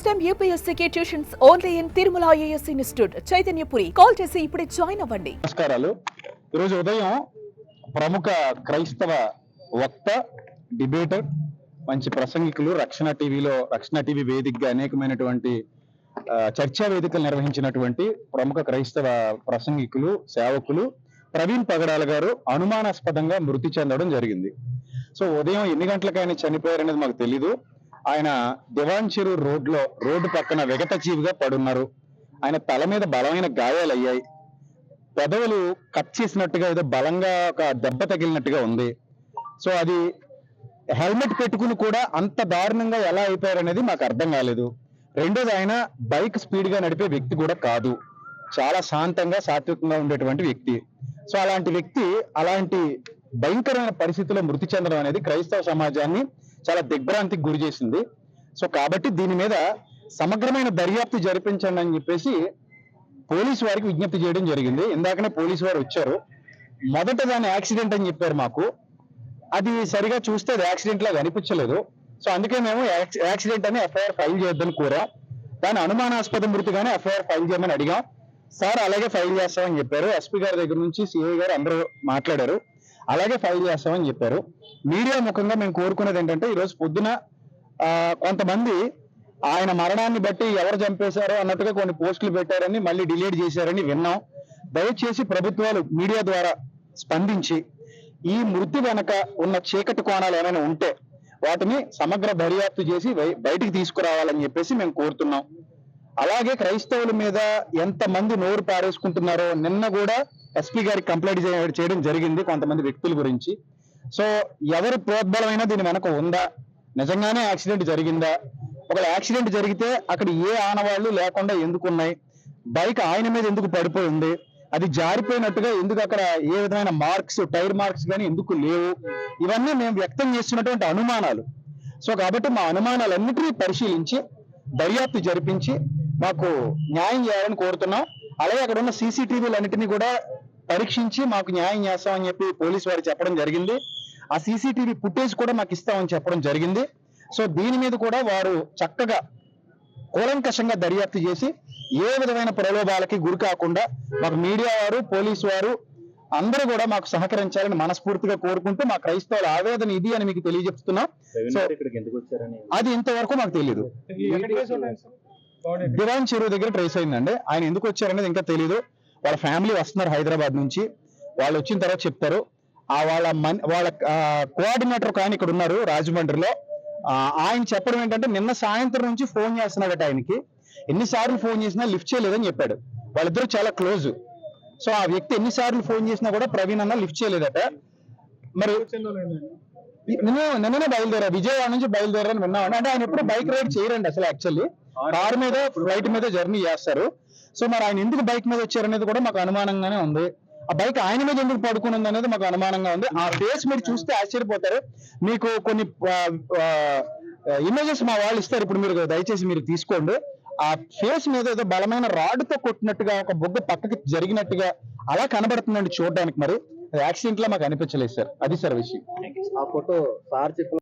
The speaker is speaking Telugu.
టైమ్ యూపీఎస్సీకి tuitions only in Tirumala IAS institute Chaitanyapuri. Call చేసి ఇప్పుడే జాయిన్ అవ్వండి. నమస్కారాలు. ఈరోజు ఉదయం ప్రముఖ క్రైస్తవ వక్త, డిబేటర్, మంచి ప్రసంగికులు రక్షణ టీవీ వేదికగా అనేకమైనటువంటి చర్చా వేదికలు నిర్వహించినటువంటి ప్రముఖ క్రైస్తవ ప్రసంగికులు, సేవకులు ప్రవీణ్ పగడాల గారు అనుమానాస్పదంగా మృతి చెందడం జరిగింది. సో ఉదయం ఎన్ని గంటలకు ఆయన చనిపోయారనేది మాకు తెలీదు. ఆయన దివాన్ చెరువు రోడ్డు పక్కన విగత జీవిగా పడున్నారు. ఆయన తల మీద బలమైన గాయాలు అయ్యాయి. పెదవులు కట్ చేసినట్టుగా ఏదో బలంగా ఒక దెబ్బ తగిలినట్టుగా ఉంది. సో అది హెల్మెట్ పెట్టుకుని కూడా అంత దారుణంగా ఎలా అయిపోయారనేది మాకు అర్థం కాలేదు. రెండోది, ఆయన బైక్ స్పీడ్ గా నడిపే వ్యక్తి కూడా కాదు. చాలా శాంతంగా, సాత్వికంగా ఉండేటువంటి వ్యక్తి. సో అలాంటి వ్యక్తి అలాంటి భయంకరమైన పరిస్థితుల్లో మృతి చెందడం అనేది క్రైస్తవ సమాజాన్ని చాలా దిగ్భ్రాంతికి గురి చేసింది. సో కాబట్టి దీని మీద సమగ్రమైన దర్యాప్తు జరిపించండి అని చెప్పేసి పోలీసు వారికి విజ్ఞప్తి చేయడం జరిగింది. ఇందాకనే పోలీసు వారు వచ్చారు. మొదట దాన్ని యాక్సిడెంట్ అని చెప్పారు మాకు. అది సరిగా చూస్తే అది యాక్సిడెంట్ లాగా అనిపించలేదు. సో అందుకే మేము యాక్సిడెంట్ అని ఎఫ్ఐఆర్ ఫైల్ చేద్దామని కోరాం. దాని అనుమానాస్పద మృతిగానే ఎఫ్ఐఆర్ ఫైల్ చేయమని అడిగాం. సార్ అలాగే ఫైల్ చేస్తామని చెప్పారు. ఎస్పీ గారి దగ్గర నుంచి సిఐ గారు అందరూ మాట్లాడారు. అలాగే ఫైల్ చేస్తామని చెప్పారు. మీడియా ముఖంగా మేము కోరుకునేది ఏంటంటే, ఈరోజు పొద్దున కొంతమంది ఆయన మరణాన్ని బట్టి ఎవరు చంపేశారో అన్నట్టుగా కొన్ని పోస్టులు పెట్టారని మళ్ళీ డిలీట్ చేశారని విన్నాం. దయచేసి ప్రభుత్వాలు మీడియా ద్వారా స్పందించి ఈ మృతి వెనక ఉన్న చీకటి కోణాలు ఏమైనా ఉంటే వాటిని సమగ్ర దర్యాప్తు చేసి బయటికి తీసుకురావాలని చెప్పేసి మేము కోరుతున్నాం. అలాగే క్రైస్తవుల మీద ఎంతమంది నోరు పారేసుకుంటున్నారో నిన్న కూడా ఎస్పీ గారికి కంప్లైంట్ చేయడం జరిగింది కొంతమంది వ్యక్తుల గురించి. సో ఎవరు ప్రోద్బలమైనా దీని వెనక ఉందా, నిజంగానే యాక్సిడెంట్ జరిగిందా, ఒకవేళ యాక్సిడెంట్ జరిగితే అక్కడ ఏ ఆనవాళ్లు లేకుండా ఎందుకు ఉన్నాయి, బైక్ ఆయన మీద ఎందుకు పడిపోయి ఉంది, అది జారిపోయినట్టుగా ఎందుకు అక్కడ ఏ విధమైన మార్క్స్, టైర్ మార్క్స్ కానీ ఎందుకు లేవు, ఇవన్నీ మేము వ్యక్తం చేస్తున్నటువంటి అనుమానాలు. సో కాబట్టి మా అనుమానాలన్నిటినీ పరిశీలించి దర్యాప్తు జరిపించి మాకు న్యాయం చేయాలని కోరుతున్నాం. అలాగే అక్కడ ఉన్న సీసీటీవీలన్నిటినీ కూడా పరీక్షించి మాకు న్యాయం చేస్తామని చెప్పి పోలీసు వారు చెప్పడం జరిగింది. ఆ సీసీటీవీ ఫుటేజ్ కూడా మాకు ఇస్తామని చెప్పడం జరిగింది. సో దీని మీద కూడా వారు చక్కగా కూలంకషంగా దర్యాప్తు చేసి ఏ విధమైన ప్రలోభాలకి గురి కాకుండా మాకు మీడియా వారు, పోలీసు వారు అందరూ కూడా మాకు సహకరించాలని మనస్ఫూర్తిగా కోరుకుంటూ మా క్రైస్తవుల ఆవేదన ఇది అని మీకు తెలియజెప్తున్నాం. సో అది ఇంతవరకు మాకు తెలియదు. దివాన్ చెరువు దగ్గర ట్రేస్ అయిందండి. ఆయన ఎందుకు వచ్చారనేది ఇంకా తెలియదు. వాళ్ళ ఫ్యామిలీ వస్తున్నారు హైదరాబాద్ నుంచి. వాళ్ళు వచ్చిన తర్వాత చెప్తారు. వాళ్ళ కోఆర్డినేటర్ కానీ ఇక్కడ ఉన్నారు రాజమండ్రిలో. ఆయన చెప్పడం ఏంటంటే, నిన్న సాయంత్రం నుంచి ఫోన్ చేస్తున్నాడట ఆయనకి. ఎన్నిసార్లు ఫోన్ చేసినా లిఫ్ట్ చేయలేదని చెప్పాడు. వాళ్ళిద్దరూ చాలా క్లోజ్. సో ఆ వ్యక్తి ఎన్నిసార్లు ఫోన్ చేసినా కూడా ప్రవీణ్ అన్న లిఫ్ట్ చేయలేదట. మరి నిన్ననే బయలుదేరా, విజయవాడ నుంచి బయలుదేరారని విన్నామండి. అంటే ఆయన ఎప్పుడు బైక్ రైడ్ చేయరండి అసలు. యాక్చువల్లీ కార్ మీద, ఫ్లైట్ మీద జర్నీ చేస్తారు. సో మరి ఆయన ఎందుకు బైక్ మీద వచ్చారనేది కూడా మాకు అనుమానంగానే ఉంది. ఆ బైక్ ఆయన మీద ఎందుకు పడుకుని ఉంది అనేది మాకు అనుమానంగా ఉంది. ఆ ఫేస్ మీరు చూస్తే ఆశ్చర్యపోతారు. మీకు కొన్ని ఇమేజెస్ మా వాళ్ళు ఇస్తారు, ఇప్పుడు మీరు దయచేసి మీరు తీసుకోండి. ఆ ఫేస్ మీద ఏదో బలమైన రాడ్తో కొట్టినట్టుగా, ఒక బొగ్గ పక్కకి జరిగినట్టుగా అలా కనబడుతుందండి చూడడానికి. మరి యాక్సిడెంట్ లా మాకు అనిపించలేదు సార్. అది సార్ విషయం. ఆ ఫోటో సార్ చెప్పిన